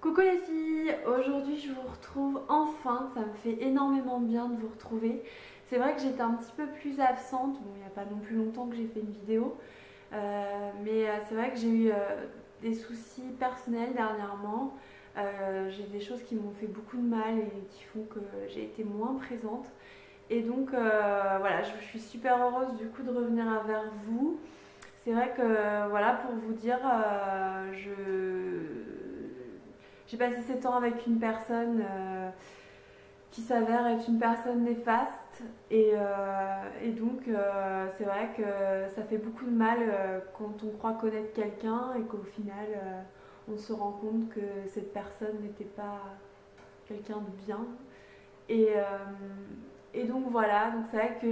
Coucou les filles, aujourd'hui je vous retrouve enfin, ça me fait énormément bien de vous retrouver. C'est vrai que j'étais un petit peu plus absente, bon il n'y a pas non plus longtemps que j'ai fait une vidéo, mais c'est vrai que j'ai eu des soucis personnels dernièrement. J'ai des choses qui m'ont fait beaucoup de mal et qui font que j'ai été moins présente. Et donc voilà, je suis super heureuse du coup de revenir vers vous. C'est vrai que voilà, pour vous dire, j'ai passé 7 ans avec une personne qui s'avère être une personne néfaste et donc c'est vrai que ça fait beaucoup de mal quand on croit connaître quelqu'un et qu'au final on se rend compte que cette personne n'était pas quelqu'un de bien. Et, euh, et donc voilà, donc c'est vrai que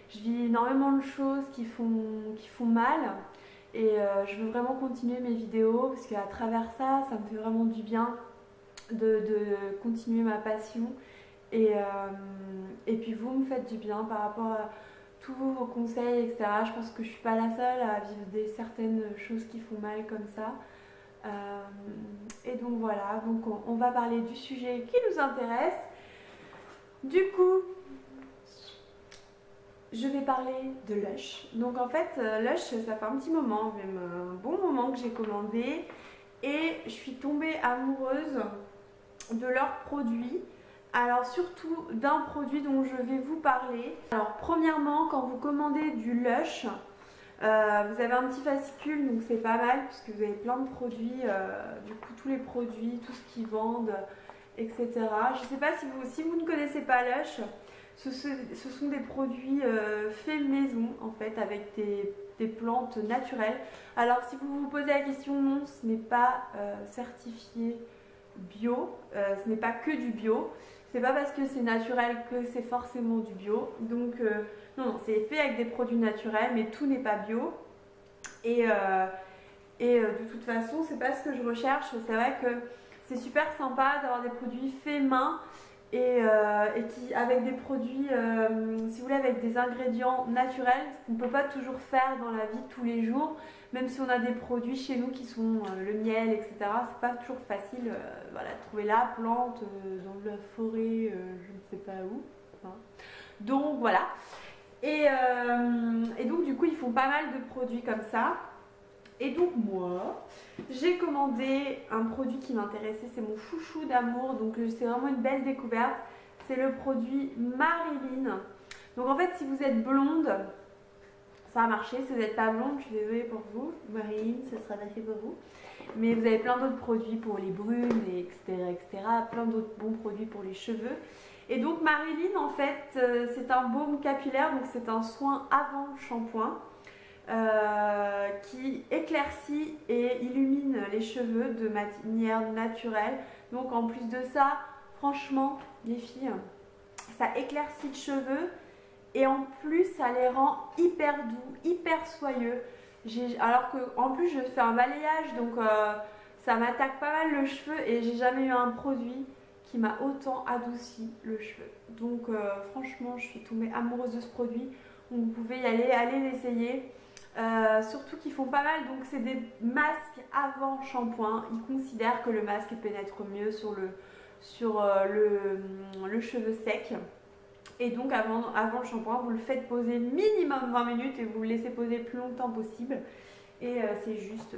je vis énormément de choses qui font mal. Et je veux vraiment continuer mes vidéos parce qu'à travers ça, ça me fait vraiment du bien de continuer ma passion. Et puis vous me faites du bien par rapport à tous vos conseils, etc. Je pense que je suis pas la seule à vivre certaines choses qui font mal comme ça. Et donc voilà, donc on va parler du sujet qui nous intéresse. Du coup, je vais parler de Lush. Donc en fait, Lush, ça fait un petit moment, même un bon moment que j'ai commandé. Et je suis tombée amoureuse de leurs produits. Alors surtout d'un produit dont je vais vous parler. Alors premièrement, quand vous commandez du Lush, vous avez un petit fascicule, donc c'est pas mal puisque vous avez plein de produits, du coup tous les produits, tout ce qu'ils vendent, etc. Je sais pas si vous ne connaissez pas Lush, ce sont des produits faits maison en fait avec des plantes naturelles. Alors si vous vous posez la question, non, ce n'est pas certifié bio, ce n'est pas que du bio. C'est pas parce que c'est naturel que c'est forcément du bio. Donc non, c'est fait avec des produits naturels, mais tout n'est pas bio. Et, de toute façon, c'est pas ce que je recherche. C'est vrai que c'est super sympa d'avoir des produits faits main et qui avec des produits, si vous voulez, avec des ingrédients naturels, ce qu'on ne peut pas toujours faire dans la vie de tous les jours. Même si on a des produits chez nous qui sont le miel, etc. C'est pas toujours facile, voilà, de trouver la plante dans la forêt, je ne sais pas où. Hein. Donc voilà. Et donc du coup, ils font pas mal de produits comme ça. Et donc moi, j'ai commandé un produit qui m'intéressait, c'est mon chouchou d'amour, donc c'est vraiment une belle découverte. C'est le produit Marilyn. Donc en fait, si vous êtes blonde, ça a marché. Si vous n'êtes pas blonde, je suis désolée pour vous, Marilyn, ce sera pas fait pour vous. Mais vous avez plein d'autres produits pour les brunes, etc. Plein d'autres bons produits pour les cheveux. Et donc Marilyn, en fait, c'est un baume capillaire, donc c'est un soin avant shampoing. Qui éclaircit et illumine les cheveux de manière naturelle. Donc en plus de ça, franchement les filles, ça éclaircit le cheveu et en plus ça les rend hyper doux, hyper soyeux. Alors que en plus je fais un balayage, donc ça m'attaque pas mal le cheveu et j'ai jamais eu un produit qui m'a autant adouci le cheveu. Donc franchement je suis tombée amoureuse de ce produit. Donc vous pouvez y aller, allez l'essayer. Surtout qu'ils font pas mal, donc c'est des masques avant shampoing. Ils considèrent que le masque pénètre mieux sur le cheveu sec. Et donc avant le shampoing, vous le faites poser minimum 20 minutes et vous le laissez poser le plus longtemps possible. Et c'est juste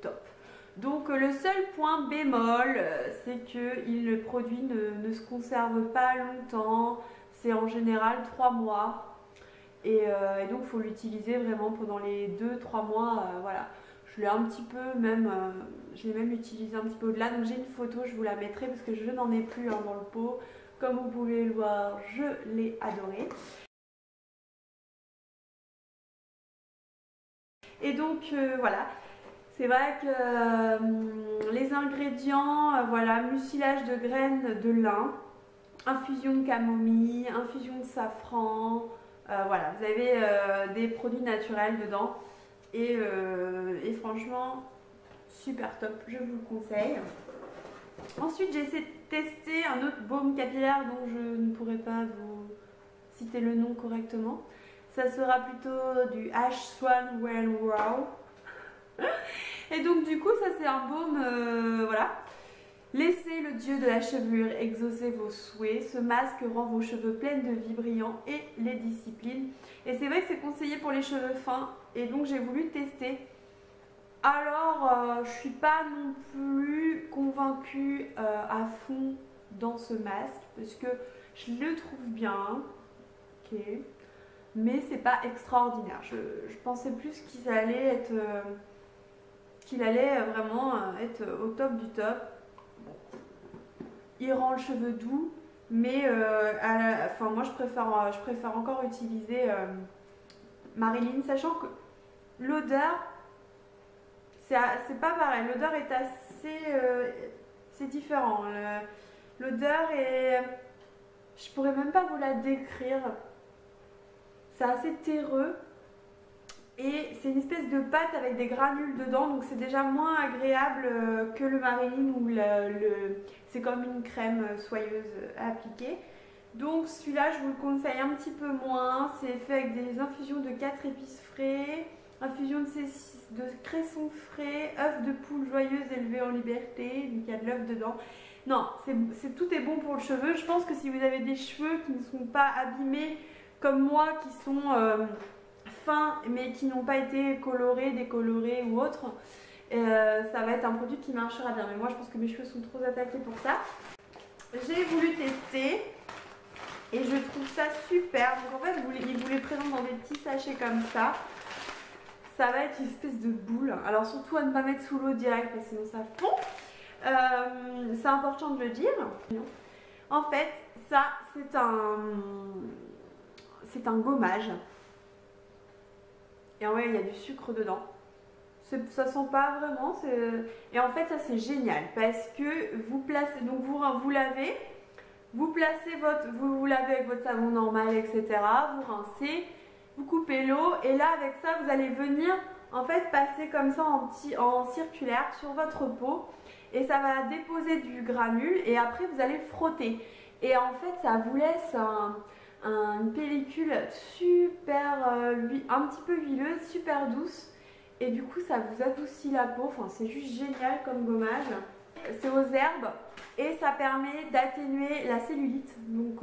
top. Donc le seul point bémol, c'est que le produit ne se conserve pas longtemps. C'est en général 3 mois. Et donc il faut l'utiliser vraiment pendant les 2-3 mois. Voilà. Je l'ai un petit peu même, je l'ai même utilisé un petit peu au-delà. Donc j'ai une photo, je vous la mettrai parce que je n'en ai plus dans le pot. Comme vous pouvez le voir, je l'ai adoré. Et donc voilà. C'est vrai que les ingrédients, voilà, mucilage de graines de lin, infusion de camomille, infusion de safran, voilà, vous avez des produits naturels dedans et franchement super top, je vous le conseille. Ensuite j'ai essayé de tester un autre baume capillaire dont je ne pourrais pas vous citer le nom correctement. Ça sera plutôt du Ash Swan Well Wow. Et donc du coup ça c'est un baume voilà, Laissez le dieu de la chevelure exaucer vos souhaits. Ce masque rend vos cheveux pleins de vie brillants et les discipline. Et c'est vrai que c'est conseillé pour les cheveux fins. Et donc j'ai voulu tester. Alors, je suis pas non plus convaincue à fond dans ce masque. Parce que je le trouve bien. Ok. Mais c'est pas extraordinaire. Je pensais plus qu'il allait être... vraiment être au top du top. Bon. Il rend le cheveu doux, mais enfin, moi je préfère encore utiliser Marilyn, sachant que l'odeur, c'est pas pareil. L'odeur est assez... c'est différent. L'odeur est... Je pourrais même pas vous la décrire. C'est assez terreux. Et c'est une espèce de pâte avec des granules dedans, donc c'est déjà moins agréable que le Marilyn où c'est comme une crème soyeuse à appliquer. Donc celui-là, je vous le conseille un petit peu moins. C'est fait avec des infusions de 4 épices frais, infusion de cresson frais, œufs de poule joyeuse élevés en liberté, donc il y a de l'œuf dedans. Non, tout est bon pour le cheveu. Je pense que si vous avez des cheveux qui ne sont pas abîmés comme moi, qui sont... fins mais qui n'ont pas été colorés, décolorés ou autre, ça va être un produit qui marchera bien. Mais moi je pense que mes cheveux sont trop attaqués pour ça. J'ai voulu tester et je trouve ça super. Donc en fait ils vous les présentent dans des petits sachets comme ça. Ça va être une espèce de boule. Alors surtout à ne pas mettre sous l'eau direct parce que sinon ça fond. C'est important de le dire. En fait ça c'est un gommage. Et en vrai, il y a du sucre dedans. Ça sent pas vraiment. Et en fait, ça c'est génial parce que vous placez, donc vous lavez, vous lavez avec votre savon normal, etc. Vous rincez, vous coupez l'eau et là avec ça, vous allez venir en fait passer comme ça en circulaire sur votre peau et ça va déposer du granule et après vous allez frotter. Et en fait, ça vous laisse une pellicule super, un petit peu huileuse, super douce et du coup ça vous adoucit la peau, enfin c'est juste génial comme gommage. C'est aux herbes et ça permet d'atténuer la cellulite, donc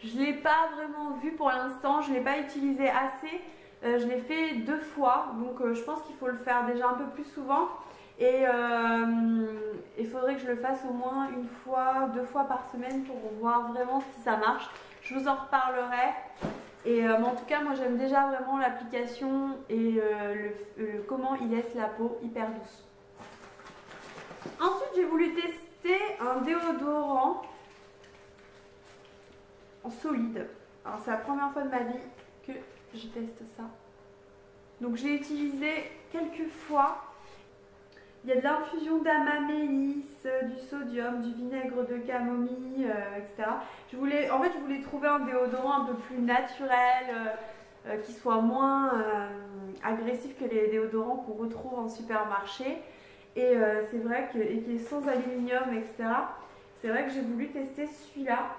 je ne l'ai pas vraiment vu pour l'instant, je ne l'ai pas utilisé assez, je l'ai fait 2 fois, donc je pense qu'il faut le faire déjà un peu plus souvent et il faudrait que je le fasse au moins 1 fois, 2 fois par semaine pour voir vraiment si ça marche. Je vous en reparlerai. Et mais en tout cas, moi j'aime déjà vraiment l'application et comment il laisse la peau hyper douce. Ensuite, j'ai voulu tester un déodorant en solide. Alors c'est la première fois de ma vie que je teste ça. Donc j'ai utilisé quelques fois. Il y a de l'infusion d'amamélis, du sodium, du vinaigre de camomille, etc. Je voulais trouver un déodorant un peu plus naturel, qui soit moins agressif que les déodorants qu'on retrouve en supermarché. Et c'est vrai que, et qui est sans aluminium, etc. C'est vrai que j'ai voulu tester celui-là.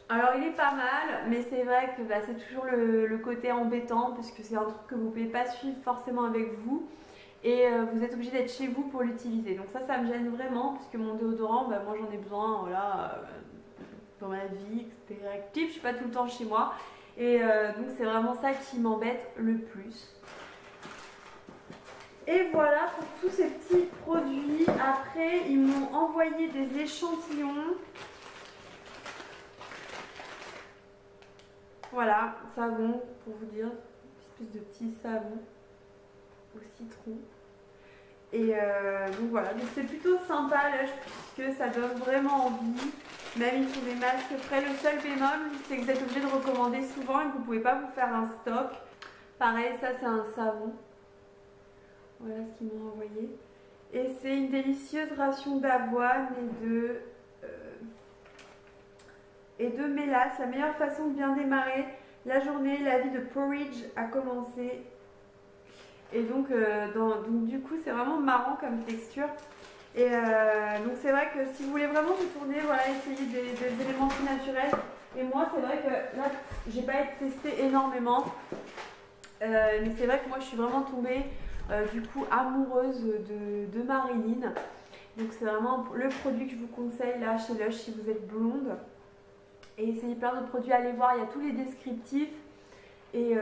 Alors il est pas mal, mais c'est vrai que bah, c'est toujours le côté embêtant, puisque c'est un truc que vous ne pouvez pas suivre forcément avec vous. Et vous êtes obligé d'être chez vous pour l'utiliser. Donc ça me gêne vraiment parce que mon déodorant, bah, moi j'en ai besoin voilà, dans ma vie, c'est réactif, je suis pas tout le temps chez moi. Et donc c'est vraiment ça qui m'embête le plus. Et voilà pour tous ces petits produits. Après, ils m'ont envoyé des échantillons. Voilà, savon pour vous dire, une espèce de petit savon au citron. Et donc voilà, donc c'est plutôt sympa là, puisque ça donne vraiment envie. Même ils font des masques frais. Le seul bémol, c'est que vous êtes obligé de recommander souvent et que vous ne pouvez pas vous faire un stock. Pareil, ça c'est un savon. Voilà ce qu'ils m'ont envoyé. Et c'est une délicieuse ration d'avoine et de mélasse. La meilleure façon de bien démarrer la journée, la vie de porridge a commencé. Et donc, du coup, c'est vraiment marrant comme texture. Et donc, c'est vrai que si vous voulez vraiment vous tourner, voilà, essayer des éléments plus naturels. Et moi, c'est vrai que là, j'ai pas testé énormément. Mais c'est vrai que moi, je suis vraiment tombée, du coup, amoureuse de Marilyn. Donc c'est vraiment le produit que je vous conseille là chez Lush si vous êtes blonde. Et essayez plein d'autres produits, allez voir, il y a tous les descriptifs. Et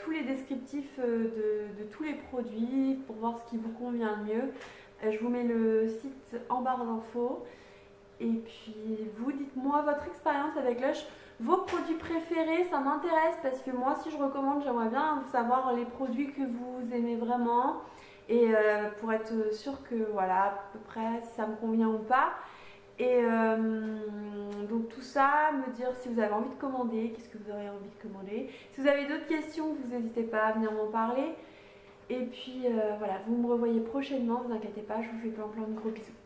tous les descriptifs de tous les produits pour voir ce qui vous convient le mieux. Je vous mets le site en barre d'infos. Et puis vous dites-moi votre expérience avec Lush, vos produits préférés, ça m'intéresse parce que moi si je recommande, j'aimerais bien savoir les produits que vous aimez vraiment et pour être sûr que voilà à peu près si ça me convient ou pas. Et donc tout ça, me dire si vous avez envie de commander, qu'est-ce que vous aurez envie de commander. Si vous avez d'autres questions, vous n'hésitez pas à venir m'en parler. Et puis voilà, vous me revoyez prochainement, ne vous inquiétez pas, je vous fais plein de gros bisous.